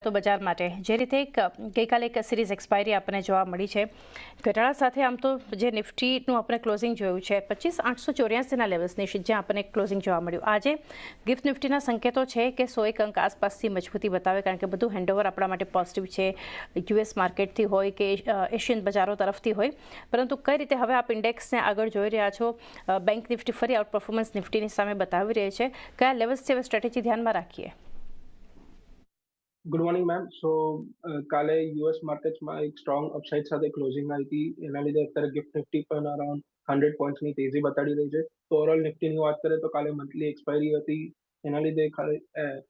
તો બજાર માટે જે રીતે ગઈકાલે એક સિરીઝ એક્સપાયરી આપણને જોવા મળી છે ઘટાડા સાથે આમ તો જે નિફ્ટીનું આપણે ક્લોઝિંગ જોયું છે 25,884ના લેવલ્સની જ્યાં આપણને ક્લોઝિંગ જોવા મળ્યું. આજે ગિફ્ટ નિફ્ટીના સંકેતો છે કે 100 અંક આસપાસથી મજબૂતી બતાવે કારણ કે બધું હેન્ડઓવર આપણા માટે પોઝિટિવ છે, યુએસ માર્કેટથી હોય કે એશિયન બજારો તરફથી હોય. પરંતુ કઈ રીતે હવે આપ ઇન્ડેક્સને આગળ જોઈ રહ્યા છો? બેંક નિફ્ટી ફરી આઉટ પરફોર્મન્સ નિફ્ટીની સામે બતાવી રહી છે. કયા લેવલ્સથી હવે સ્ટ્રેટેજી ધ્યાનમાં રાખીએ? Good morning ma'am. સો કાલે યુએસ માર્કેટ્સમાં એક સ્ટ્રોંગ અપસાઇડ સાથે ક્લોઝિંગ આવી હતી. એના લીધે અત્યારે ગિફ્ટ નિફ્ટી પણ અરાઉન્ડ 100 પોઈન્ટ્સની તેજી બતાડી રહી છે. તો ઓવરઓલ નિફ્ટીની વાત કરીએ તો કાલે મંથલી એક્સપાયરી હતી, એના લીધે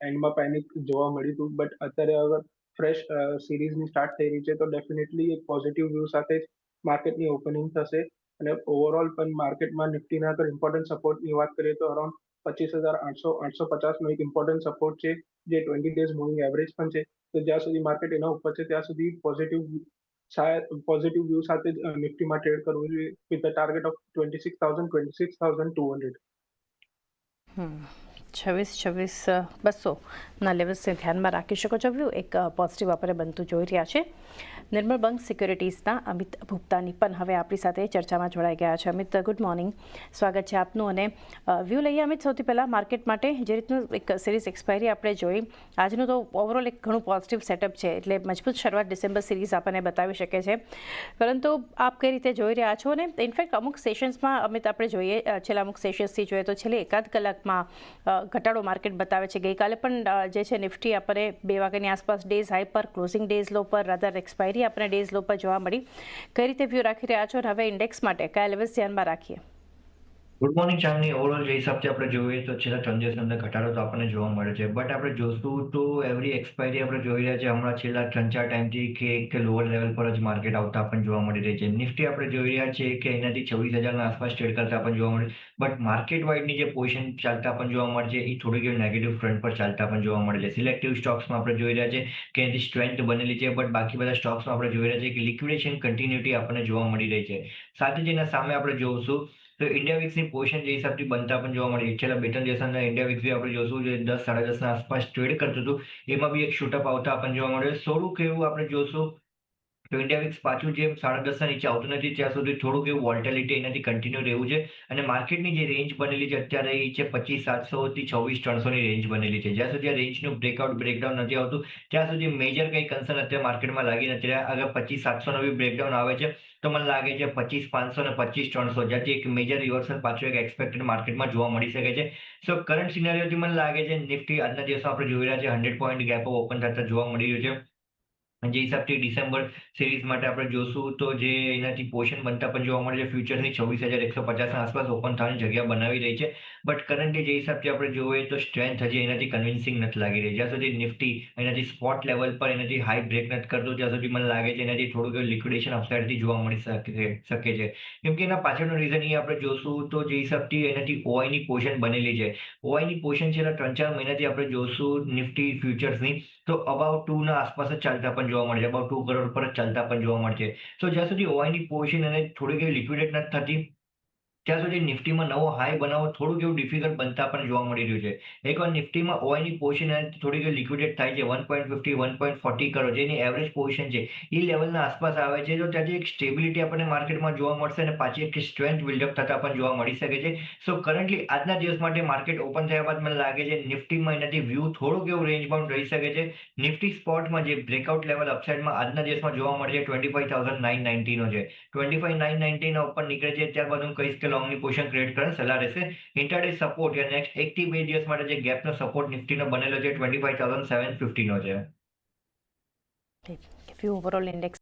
એન્ડમાં પેનિક જોવા મળ્યું હતું. બટ અત્યારે અગર ફ્રેશ સિરીઝની સ્ટાર્ટ થઈ રહી છે તો ડેફિનેટલી એક પોઝિટિવ વ્યૂ સાથે જ માર્કેટની ઓપનિંગ થશે. અને ઓવરઓલ પણ માર્કેટમાં નિફ્ટીના અગર ઇમ્પોર્ટન્ટ સપોર્ટની વાત કરીએ તો અરાઉન્ડ 25,850નો એક ઇમ્પોર્ટન્ટ સપોર્ટ છે, જે 20 ડેઝ મૂવિંગ એવરેજ પણ છે. તો જ્યાં સુધી માર્કેટ એના ઉપર છે ત્યાં સુધી પોઝિટિવ વ્યૂ સાથે જ નિફ્ટીમાં ટ્રેડ કરવું જોઈએ વિથ ધ ટાર્ગેટ ઓફ 26,200. 26,200ના લેવલ્સને ધ્યાનમાં રાખી શકો છો. વ્યૂ એક પોઝિટિવ આપણે બનતું જોઈ રહ્યા છે. નિર્મળ બંક સિક્યોરિટીઝના અમિત ભુપ્તાની પણ હવે આપણી સાથે ચર્ચામાં જોડાઈ ગયા છે. અમિત, ગુડ મોર્નિંગ, સ્વાગત છે આપનું. અને વ્યૂ લઈએ અમિત, સૌથી પહેલાં માર્કેટ માટે જે રીતનું એક સિરીઝ એક્સપાયરી આપણે જોઈ, આજનું તો ઓવરઓલ એક ઘણું પોઝિટિવ સેટઅપ છે, એટલે મજબૂત શરૂઆત ડિસેમ્બર સિરીઝ આપણને બતાવી શકે છે. પરંતુ આપ કઈ રીતે જોઈ રહ્યા છો? અને ઇનફેક્ટ અમુક સેશન્સમાં અમિત આપણે જોઈએ, છેલ્લા અમુક સેશન્સથી જોઈએ તો છેલ્લી એકાદ કલાકમાં ઘટાડો માર્કેટ બતાવે છે. ગઈકાલે પણ જે છે નિફ્ટી આપણે 2 વાગ્યાની આસપાસ ડેઝ હાઈ પર, ક્લોઝિંગ ડેઝ લો પર, રાધર એક્સપાયરી આપણે ડેઝ લો પર જોવા મળી. કઈ રીતે વ્યૂ રાખી રહ્યા છો? અને હવે ઇન્ડેક્સ માટે કયા લેવલ્સ ધ્યાનમાં રાખીએ? ગુડ મોર્નિંગ ચાંદની. ઓવરઓલ જે હિસાબથી આપણે જોઈએ તો છેલ્લા 3 દિવસની અંદર ઘટાડો તો આપણને જોવા મળે છે. બટ આપણે જોશું તો એવરી એક્સપાયરી આપણે જોઈ રહ્યા છે હમણાં છેલ્લા 3-4 ટાઈમથી કે એક લોઅર લેવલ પર જ માર્કેટ આવતા આપણને જોવા મળી રહી છે. નિફ્ટી આપણે જોઈ રહ્યા છીએ કે એનાથી 26,000ના આસપાસ ટ્રેડ કરતા આપણને જોવા મળે. બટ માર્કેટ વાઇડની જે પોઝિશન ચાલતા આપણને જોવા મળે છે એ થોડીક નેગેટિવ ફ્રન્ટ પર ચાલતા આપણને જોવા મળે છે. સિલેક્ટિવ સ્ટોક્સમાં આપણે જોઈ રહ્યા છે કે એનાથી સ્ટ્રેન્થ બનેલી છે, બટ બાકી બધા સ્ટોક્સમાં આપણે જોઈ રહ્યા છીએ કે લિક્વિડેશન કન્ટિન્યુટી આપણને જોવા મળી રહી છે. સાથે જ એના સામે આપણે જોઈશું તો ઇન્ડિયા વિક્સની પોઝિશન જે હિસાબથી બનતા પણ જોવા મળી. છેલ્લા 2-3 દિવસના ઇન્ડિયા વિક્સ બી આપણે જોશું જે 10-10.5ના આસપાસ ટ્રેડ કરતું હતું, એમાં બી એક શૂટઅપ આવતા આપણને જોવા મળ્યું. થોડુંક એવું આપણે જોશું તો ઇન્ડિયા વિક્સ પાછું જે 10.5ના નીચે આવતું નથી ત્યાં સુધી થોડુંક એવું વોલ્ટેલિટી એનાથી કન્ટિન્યુ રહેવું છે. અને માર્કેટની જે રેન્જ બનેલી છે અત્યારે એ છે 25,700 થી 26,300ની રેન્જ બનેલી છે. જ્યાં સુધી આ રેન્જનું બ્રેકડાઉન નથી આવતું ત્યાં સુધી મેજર કંઈ કન્સર્ન અત્યારે માર્કેટમાં લાગી નથી રહ્યા. અગર 25,700નો બી બ્રેકડાઉન આવે છે તો મને લાગે છે 25,500 અને 25,300 જ્યાંથી એક મેજર રિવર્સલ પાછું એક એક્સપેક્ટેડ માર્કેટમાં જોવા મળી શકે છે. સો કરંટ સિનારીઓથી મને લાગે છે નિફ્ટી આજના દિવસમાં આપણે જોઈ રહ્યા છે 100 પોઈન્ટ ગેપ ઓપન થતા જોવા મળી રહ્યું છે. જે હિસાબથી ડિસેમ્બર સિરીઝ માટે આપણે જોશું તો જે એનાથી પોઝિશન બનતા પણ જોવા મળે છે. ફ્યુચરની 26,150ના આસપાસ ઓપન થવાની જગ્યા બનાવી રહી છે. બટ કરન્ટલી જે હિસાબથી આપણે જોઈએ તો સ્ટ્રેન્થ હજી એનાથી કન્વિન્સિંગ નથી લાગી રહી. જ્યાં સુધી નિફ્ટી એનાથી સ્પોટ લેવલ પર એનાથી હાઈ બ્રેક નથી કરતું ત્યાં સુધી મને લાગે છે એનાથી થોડુંક લિક્વિડેશન અપસાઇડથી જોવા મળી શકે છે. કેમ કે એના પાછળનું રીઝન એ આપણે જોશું તો જે હિસાબથી એનાથી ઓઆઈની પોઝિશન બનેલી છે. ઓઆઈની પોઝિશન છેલ્લા 3-4 મહિનાથી આપણે જોશું નિફ્ટી ફ્યુચર્સની તો અબાઉટ 2ના આસપાસ જ ચાલતા પણ જોવા મળે છે. અબાઉટ 2 કરોડ પર જ ચાલતા પણ જોવા મળે છે. તો જ્યાં સુધી ઓઆઈની પોઝિશન અને થોડીક એવી લિક્વિડેટ નથી થતી ત્યાં સુધી નિફ્ટીમાં નવો હાઈ બનાવવો થોડુંક એવું ડિફિકલ્ટ બનતા પણ જોવા મળી રહ્યું છે. એકવાર નિફ્ટીમાં ઓઆઈની પોઝિશન થોડીક લિક્વિડેટ થાય છે 1.50 1.40 કરોડ જેની એવરેજ પોઝિશન છે એ લેવલના આસપાસ આવે છે તો ત્યાંથી એક સ્ટેબિલિટી આપણને માર્કેટમાં જોવા મળશે અને પાછી એક સ્ટ્રેન્થ બિલ્ડઅપ થતા પણ જોવા મળી શકે છે. સો કરન્ટલી આજના દિવસ માટે માર્કેટ ઓપન થયા બાદ મને લાગે છે નિફ્ટીમાં એનાથી વ્યૂ થોડુંક એવું રેન્જ બાઉન્ડ રહી શકે છે. નિફ્ટી સ્પોટમાં જે બ્રેકઆઉટ લેવલ અપસાઇડમાં આજના દિવસમાં જોવા મળે છે 25,990નો છે. 25,990ના ઉપર નીકળે છે ત્યારબાદ હું કહીશ કે લોંગની પોઝિશન ક્રિએટ કરવાની સલાહ રહેશે. ઇન્ટરડે સપોર્ટ યા નેક્સ્ટ 1 થી 2 દિવસ માટે જે ગેપનો સપોર્ટ નિફ્ટીનો બનેલો છે 25,750નો છે. View overall index